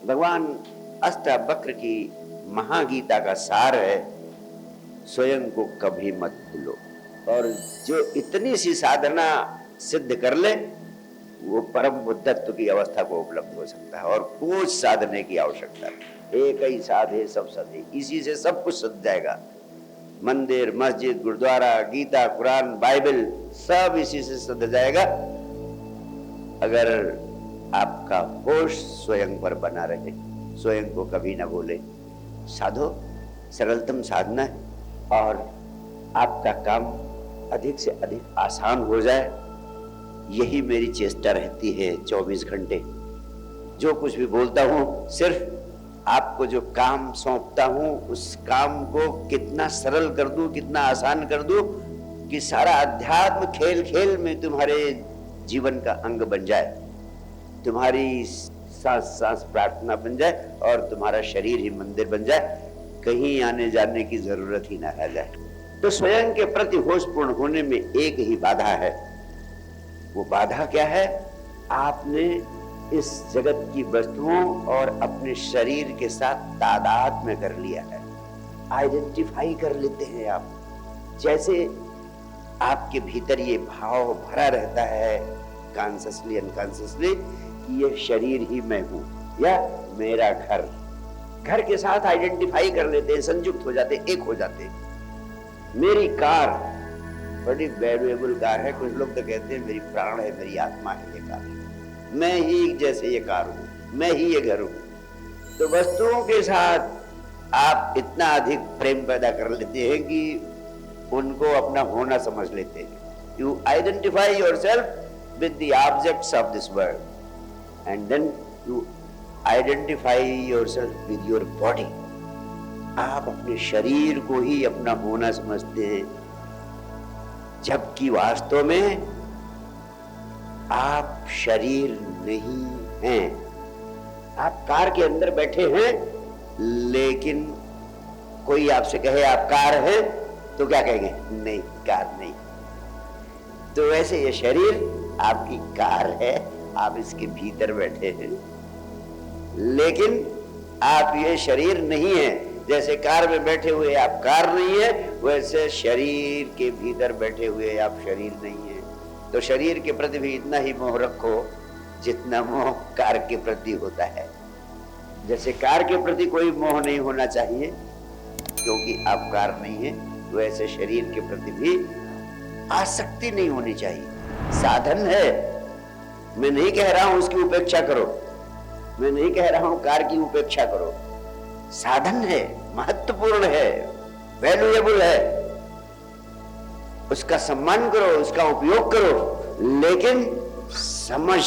भगवान अष्टावक्र की महागीता का सार है, स्वयं को कभी मत भूलो। और जो इतनी सी साधना सिद्ध कर ले वो परम बुद्धत्व की अवस्था को उपलब्ध हो सकता है, और कुछ साधने की आवश्यकता नहीं। एक ही साधे सब सधे, इसी से सब कुछ सध जाएगा। मंदिर, मस्जिद, गुरुद्वारा, गीता, कुरान, बाइबल सब इसी से सध जाएगा, अगर आपका होश स्वयं पर बना रहे, स्वयं को कभी ना भूले। साधो, सरलतम साधना है, और आपका काम अधिक से अधिक आसान हो जाए, यही मेरी चेष्टा रहती है 24 घंटे। जो कुछ भी बोलता हूँ, सिर्फ आपको जो काम सौंपता हूँ उस काम को कितना सरल कर दूं, कितना आसान कर दूं कि सारा अध्यात्म खेल खेल में तुम्हारे जीवन का अंग बन जाए, तुम्हारी सांस सांस प्रार्थना बन जाए, और तुम्हारा शरीर ही मंदिर बन जाए, कहीं आने जाने की जरूरत ही ना रह जाए। तो स्वयं के प्रति होशपूर्ण होने में एक ही बाधा है। वो बाधा क्या है? आपने इस जगत की वस्तुओं और अपने शरीर के साथ तादाद में कर लिया है। आइडेंटिफाई कर लेते हैं आप, जैसे आपके भीतर ये भाव भरा रहता है कॉन्शियसली अनकॉन्शियसली कि ये शरीर ही मैं हूं, या मेरा घर। घर के साथ आइडेंटिफाई कर लेते हैं, संयुक्त हो जाते, एक हो जाते। मेरी कार बड़ी वैल्यूएबल कार है, कुछ लोग तो कहते हैं मेरी प्राण है, मेरी आत्मा है ये कार, मैं ही जैसे ये कार हूं, मैं ही ये घर हूं। तो वस्तुओं के साथ आप इतना अधिक प्रेम पैदा कर लेते हैं कि उनको अपना होना समझ लेते हैं। You identify yourself with the objects of this world, and then you identify yourself with your body. आप अपने शरीर को ही अपना होना समझते हैं, जबकि वास्तव में आप शरीर नहीं हैं। आप कार के अंदर बैठे हैं, लेकिन कोई आपसे कहे आप कार हैं तो क्या कहेंगे? नहीं, कार नहीं। तो वैसे ये शरीर आपकी कार है, आप इसके भीतर बैठे हैं, लेकिन आप ये शरीर नहीं है। जैसे कार में बैठे हुए आप कार नहीं है, वैसे शरीर के भीतर बैठे हुए आप शरीर नहीं है। तो शरीर के प्रति भी इतना ही मोह रखो जितना मोह कार के प्रति होता है। जैसे कार के प्रति कोई मोह नहीं होना चाहिए क्योंकि आप कार नहीं है, वैसे शरीर के प्रति भी आसक्ति नहीं होनी चाहिए। साधन है, मैं नहीं कह रहा हूं उसकी उपेक्षा करो, मैं नहीं कह रहा हूं कार की उपेक्षा करो। साधन है, महत्वपूर्ण है, वैल्यूएबल है, उसका सम्मान करो, उसका उपयोग करो, लेकिन समझ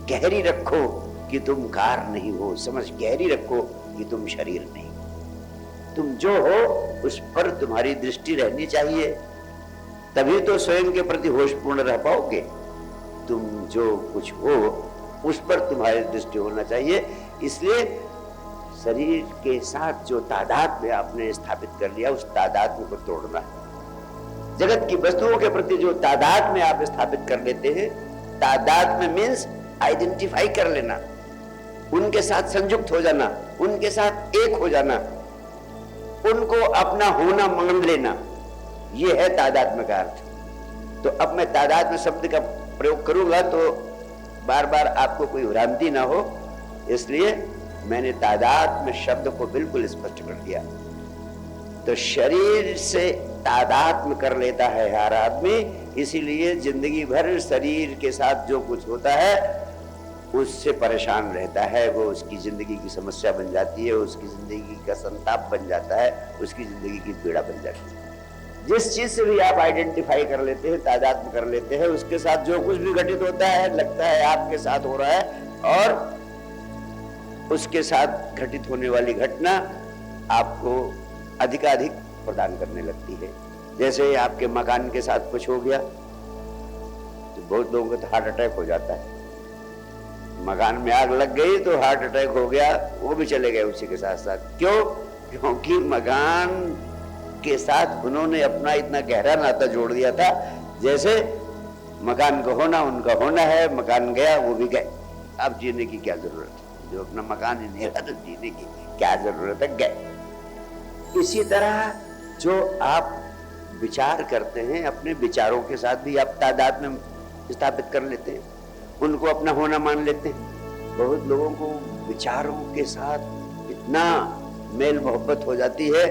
गहरी रखो कि तुम कार नहीं हो, समझ गहरी रखो कि तुम शरीर नहीं। तुम जो हो उस पर तुम्हारी दृष्टि रहनी चाहिए, तभी तो स्वयं के प्रति होशपूर्ण रह पाओगे। तुम जो कुछ हो उस पर तुम्हारी दृष्टि होना चाहिए। इसलिए शरीर के साथ जो तादाद में आपने स्थापित कर लिया, उस तादाद को तोड़ना है। जगत की वस्तुओं के प्रति जो तादाद में आप स्थापित कर लेते हैं, तादाद में मीन्स आइडेंटिफाई कर लेना, उनके साथ संयुक्त हो जाना, उनके साथ एक हो जाना, उनको अपना होना मान लेना, यह है तादात्म्य का अर्थ। तो अब मैं तादात्म्य शब्द का प्रयोग करूंगा तो बार बार आपको कोई भ्रांति ना हो, इसलिए मैंने तादात्म्य शब्द को बिल्कुल स्पष्ट कर दिया। तो शरीर से तादात्म्य कर लेता है हर आदमी, इसीलिए जिंदगी भर शरीर के साथ जो कुछ होता है उससे परेशान रहता है। वो उसकी जिंदगी की समस्या बन जाती है, उसकी जिंदगी का संताप बन जाता है, उसकी जिंदगी की पीड़ा बन जाती है। जिस चीज से भी आप आइडेंटिफाई कर लेते हैं, तादात्म्य कर लेते हैं, उसके साथ जो कुछ भी घटित होता है लगता है आपके साथ हो रहा है, और उसके साथ घटित होने वाली घटना आपको अधिकाधिक प्रदान करने लगती है। जैसे आपके मकान के साथ कुछ हो गया तो बहुत लोगों को तो हार्ट अटैक हो जाता है। मकान में आग लग गई तो हार्ट अटैक हो गया, वो भी चले गए उसी के साथ साथ। क्यों? क्योंकि मकान के साथ उन्होंने अपना इतना गहरा नाता जोड़ दिया था, जैसे मकान का होना उनका होना है, मकान गया वो भी गए, अब जीने की क्या जरूरत है। जो अपना मकान ही नहीं रहा तो जीने की क्या जरूरत है, गए। इसी तरह जो आप विचार करते हैं, अपने विचारों के साथ भी आप तादाद में स्थापित कर लेते हैं, उनको अपना होना मान लेते हैं। बहुत लोगों को विचारों के साथ इतना मेल मोहब्बत हो जाती है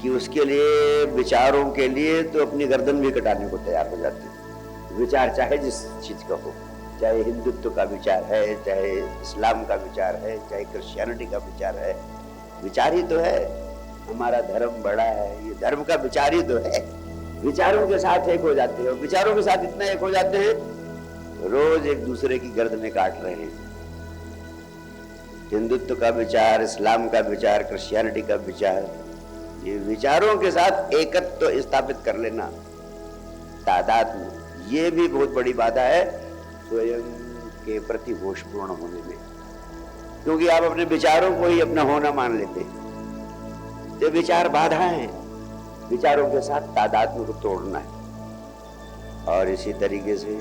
कि उसके लिए, विचारों के लिए तो अपनी गर्दन भी कटाने को तैयार हो जाते हैं। विचार चाहे जिस चीज का हो, चाहे हिंदुत्व का विचार है, चाहे इस्लाम का विचार है, चाहे क्रिश्चियनिटी का विचार है, विचार ही तो है। हमारा धर्म बड़ा है, ये धर्म का विचार ही तो है। विचारों के साथ एक हो जाते हैं, विचारों के साथ इतना एक हो जाते हैं, रोज एक दूसरे की गर्दनें काट रहे हैं। हिंदुत्व का विचार, इस्लाम का विचार, क्रिश्चियनिटी का विचार, ये विचारों के साथ एकत्व तो स्थापित कर लेना तादाद में, ये भी बहुत बड़ी बाधा है स्वयं के प्रति होशपूर्ण होने में, क्योंकि आप अपने विचारों को ही अपना होना मान लेते हैं। ये विचार बाधा है, विचारों के साथ तादात्म्य को तोड़ना है। और इसी तरीके से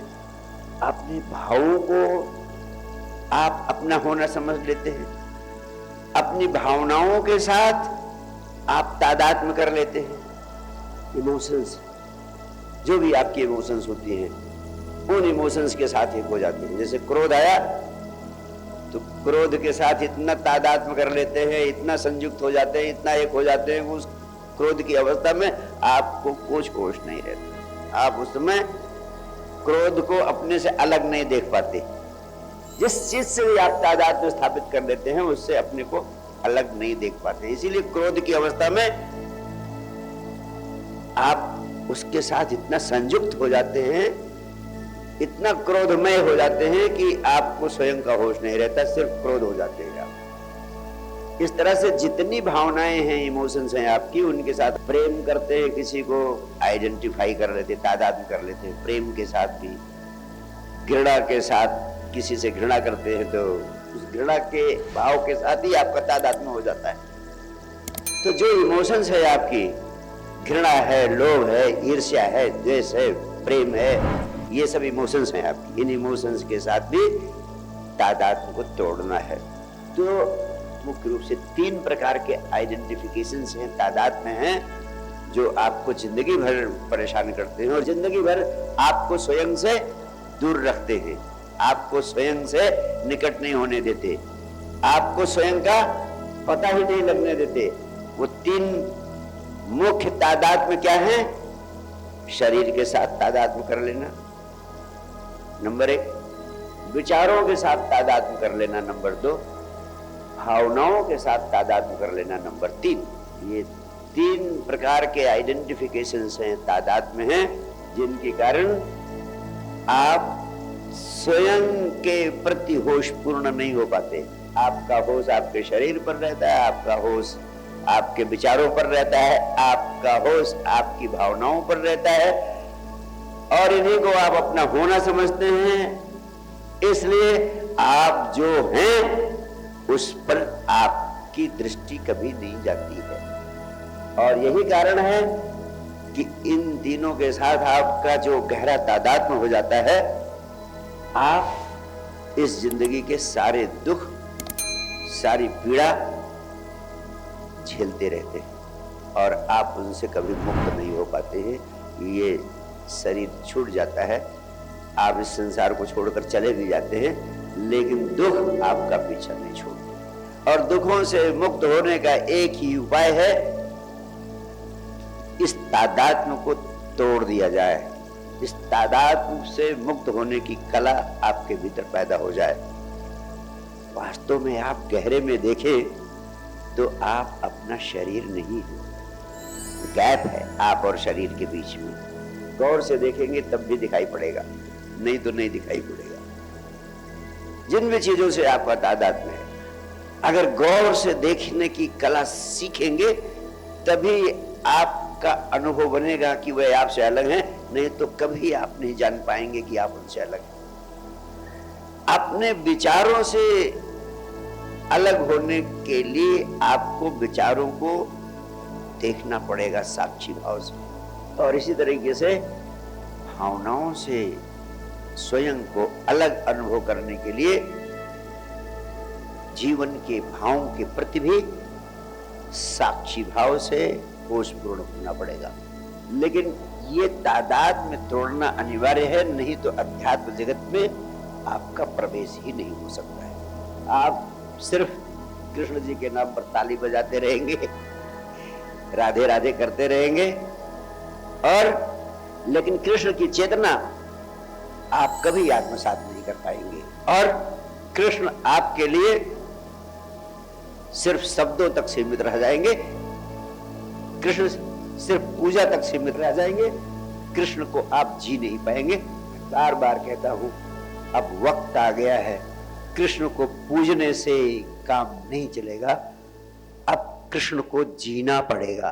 अपने भावों को आप अपना होना समझ लेते हैं, अपनी भावनाओं के साथ आप तादात्म्य कर लेते हैं। इमोशंस, जो भी आपकी इमोशंस होती हैं, उन इमोशंस के साथ एक हो जाते हैं। जैसे क्रोध आया तो क्रोध के साथ इतना तादात्म्य कर लेते हैं, इतना संयुक्त हो जाते हैं, इतना एक हो जाते हैं, उस क्रोध की अवस्था में आपको कुछ होश नहीं रहता। आप उस समय क्रोध को अपने से अलग नहीं देख पाते। जिस चीज से भी आप तादात्म्य स्थापित कर लेते हैं, उससे अपने को अलग नहीं देख पाते। इसीलिए क्रोध की अवस्था में आप उसके साथ इतना संयुक्त हो जाते हैं, इतना क्रोधमय हो जाते हैं कि आपको स्वयं का होश नहीं रहता, सिर्फ क्रोध हो जाते हैं आप। इस तरह से जितनी भावनाएं हैं, इमोशंस हैं आपकी, उनके साथ प्रेम करते हैं, किसी को आइडेंटिफाई कर लेते, तादाद कर लेते हैं, प्रेम के साथ भी। घृणा के साथ किसी से घृणा करते हैं तो उस घृणा के भाव के साथ ही आपका तादाद में हो जाता है। तो जो इमोशंस है आपकी, घृणा है, लोभ है, ईर्ष्या है, द्वेष है, प्रेम है, ये सब इमोशंस हैं आपकी। इन इमोशंस के साथ भी तादात्म्य को तोड़ना है। तो मुख्य रूप से 3 प्रकार के आइडेंटिफिकेशंस हैं, तादात्म्य हैं, जो आपको जिंदगी भर परेशान करते हैं और जिंदगी भर आपको स्वयं से दूर रखते हैं, आपको स्वयं से निकट नहीं होने देते, आपको स्वयं का पता ही नहीं लगने देते। वो 3 मुख्य तादात्म्य क्या है? शरीर के साथ तादात्म्य कर लेना, नंबर 1, विचारों के साथ तादात्म्य कर लेना, नंबर 2, भावनाओं के साथ तादात्म्य कर लेना, नंबर 3। ये 3 प्रकार के आइडेंटिफिकेशंस हैं, तादात्म्य हैं, जिनके कारण आप स्वयं के प्रति होशपूर्ण नहीं हो पाते। आपका होश आपके शरीर पर रहता है, आपका होश आपके विचारों पर रहता है, आपका होश आपकी भावनाओं पर रहता है, और इन्हीं को आप अपना होना समझते हैं। इसलिए आप जो हैं उस पर आपकी दृष्टि कभी नहीं जाती है। और यही कारण है कि इन तीनों के साथ आपका जो गहरा तादात्म्य हो जाता है, आप इस जिंदगी के सारे दुख, सारी पीड़ा झेलते रहते हैं और आप उनसे कभी मुक्त नहीं हो पाते हैं। ये शरीर छूट जाता है, आप इस संसार को छोड़कर चले भी जाते हैं, लेकिन दुख आपका पीछा नहीं छोड़ते। और दुखों से मुक्त होने का एक ही उपाय है, इस तादात्म्य को तोड़ दिया जाए, इस तादात्म्य से मुक्त होने की कला आपके भीतर पैदा हो जाए। वास्तव में आप गहरे में देखें तो आप अपना शरीर नहीं है, गैप है आप और शरीर के बीच में। गौर से देखेंगे तब भी दिखाई पड़ेगा, नहीं तो नहीं दिखाई पड़ेगा। जिन भी चीजों से आपका तादात्म्य है, अगर गौर से देखने की कला सीखेंगे तभी आपका अनुभव बनेगा कि वह आपसे अलग हैं, नहीं तो कभी आप नहीं जान पाएंगे कि आप उनसे अलग हैं। अपने विचारों से अलग होने के लिए आपको विचारों को देखना पड़ेगा साक्षी भाव से, और इसी तरीके से भावनाओं से स्वयं को अलग अनुभव करने के लिए जीवन के भावों के प्रति भी साक्षी भाव से होशपूर्ण होना पड़ेगा। लेकिन ये तादाद में तोड़ना अनिवार्य है, नहीं तो अध्यात्म जगत में आपका प्रवेश ही नहीं हो सकता है। आप सिर्फ कृष्ण जी के नाम पर ताली बजाते रहेंगे, राधे राधे करते रहेंगे, और लेकिन कृष्ण की चेतना आप कभी आत्मसात नहीं कर पाएंगे। और कृष्ण आपके लिए सिर्फ शब्दों तक सीमित रह जाएंगे, कृष्ण सिर्फ पूजा तक सीमित रह जाएंगे, कृष्ण को आप जी नहीं पाएंगे। बार बार कहता हूं, अब वक्त आ गया है, कृष्ण को पूजने से काम नहीं चलेगा, अब कृष्ण को जीना पड़ेगा।